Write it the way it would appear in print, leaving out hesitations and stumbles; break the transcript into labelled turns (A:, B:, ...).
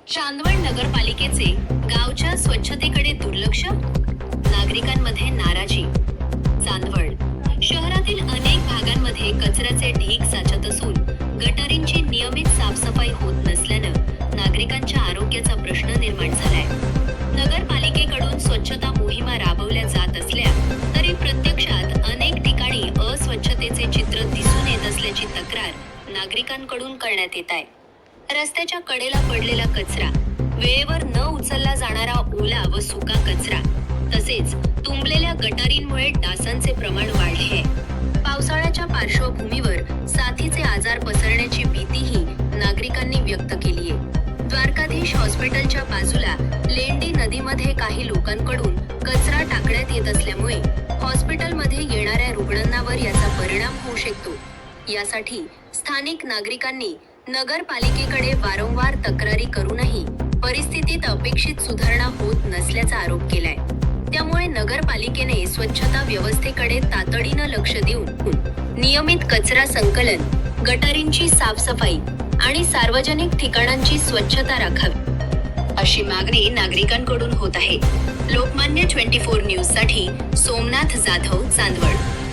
A: चांदवड नगरपालिकेचे गावच्या स्वच्छतेकडे दुर्लक्ष, नागरिकांमध्ये नाराजी. चांदवड शहरातील अनेक भागांमध्ये कचऱ्याचे ढीग साचत असून गटारींची नियमित साफसफाई होत नसल्यानं नागरिकांच्या आरोग्याचा प्रश्न निर्माण झालाय. नगरपालिकेकडून स्वच्छता मोहिमा राबवल्या जात असल्या तरी प्रत्यक्षात अनेक ठिकाणी अस्वच्छतेचे चित्र दिसून येत असल्याची तक्रार नागरिकांकडून करण्यात येत आहे. रस्त्याच्या कडेला पडलेला कचरा, वेळेवर न उचलला जाणारा ओला व सुका कचरा, तसेच तुंबलेल्या गटारींमुळे डासांचे प्रमाण वाढले आहे. पावसाळ्याच्या पार्श्वभूमीवर साथीचे आजार पसरण्याची भीतीही नागरिकांनी व्यक्त केली आहे. द्वारकाधीश हॉस्पिटलच्या बाजूला लेंडी नदीमध्ये काही लोकांकडून कचरा टाकण्यात येत असल्यामुळे हॉस्पिटलमध्ये येणाऱ्या रुग्णांवर याचा परिणाम होऊ शकतो. यासाठी स्थानिक नागरिकांनी नगरपालिकेकडे वारंवार तक्रारी करूनही परिस्थितीत अपेक्षित सुधारणा होत नसल्याचा आरोप केलाय. त्यामुळे नगरपालिकेने स्वच्छता व्यवस्थेकडे तातडीनं लक्ष देऊन नियमित कचरा संकलन, गटारींची साफसफाई आणि सार्वजनिक ठिकाणांची स्वच्छता राखावी अशी मागणी नागरिकांकडून होत आहे. लोकमान्य 24 न्यूज साठी सोमनाथ जाधव, चांदवड.